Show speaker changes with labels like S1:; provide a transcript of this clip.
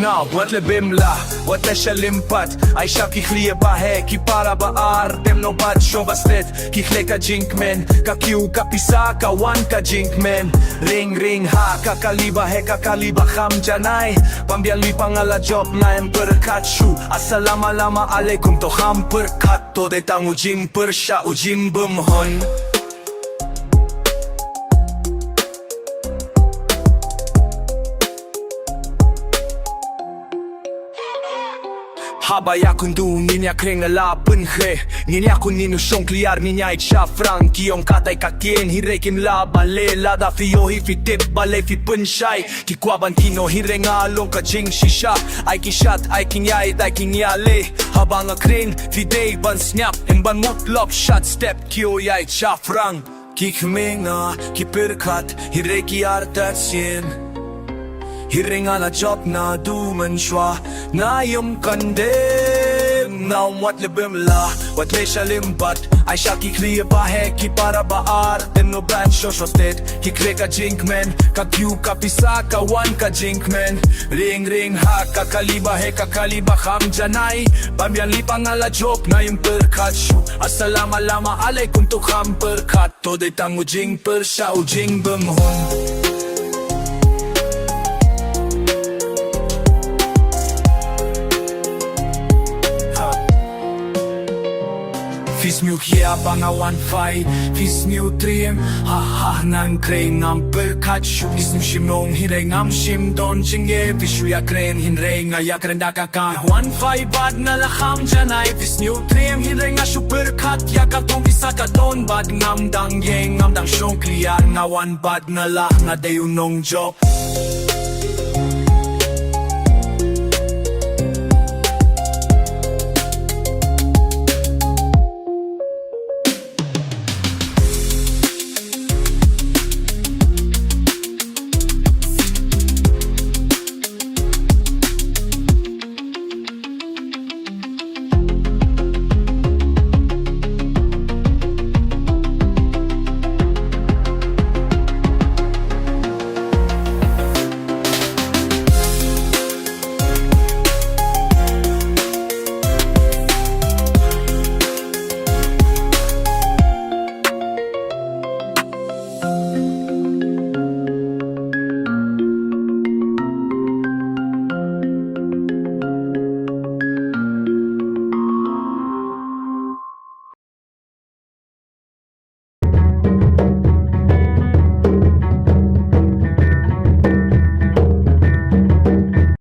S1: Na, wat le bimla, wat le shalimpat Ay siya kikliye bahe, ki para baar Dem no bad show bastet, kikle ka jinkmen Kakiu kapisa, kawan ka jinkmen Ring ring ha, kakaliba he kakaliba kham janay Pambiali pangala job na emperkat shu Assalamu alaikum to ham perkat To de tang ujing persya ujing bumhon Habaya kundu ninya kreng na lapen he Ninya kun ninu shong kliar ninya itcha franki Ong katay kakien hirekim la bale Lada fiyo hi fi tip bale fi punshai Ki kwaban kino hirenga long ka jing shisha Ay ki shat ay kinyay day kinyale Habang a kreng fi day ban snap Emban mutlop shot step kiyo yay itcha frank Ki khmenga ki perkat hireki artatsin Hiringa na job na duman shwa Na yung kandem Na wat le bimla Wat le shalimbat Ay siya kikliye bahe Ki para baar Dem no bad shosho stet Kikre ka jinkmen Kakyu kapisa kawan ka jinkmen Ring ring ha Kakaliba he kakaliba kham janay Bambian lipang ala job Na yung perkat shu Assalamu alaikum to kham perkat To de tang ujing persya ujing bumhon Fis miu kia banga 1-5 Fis miu trim Ha ha nang kreng am perkat shu Is nu shim nong hireng am shim don chinge Fishu ya kren hinreng ya kren da kaka 1-5 bad na lakham janay Fis miu trim hireng a shu perkat Ya katong visa ka don bad ngam dang yeng Ngam dang shong kliar nga 1 bad na lah nga de nong job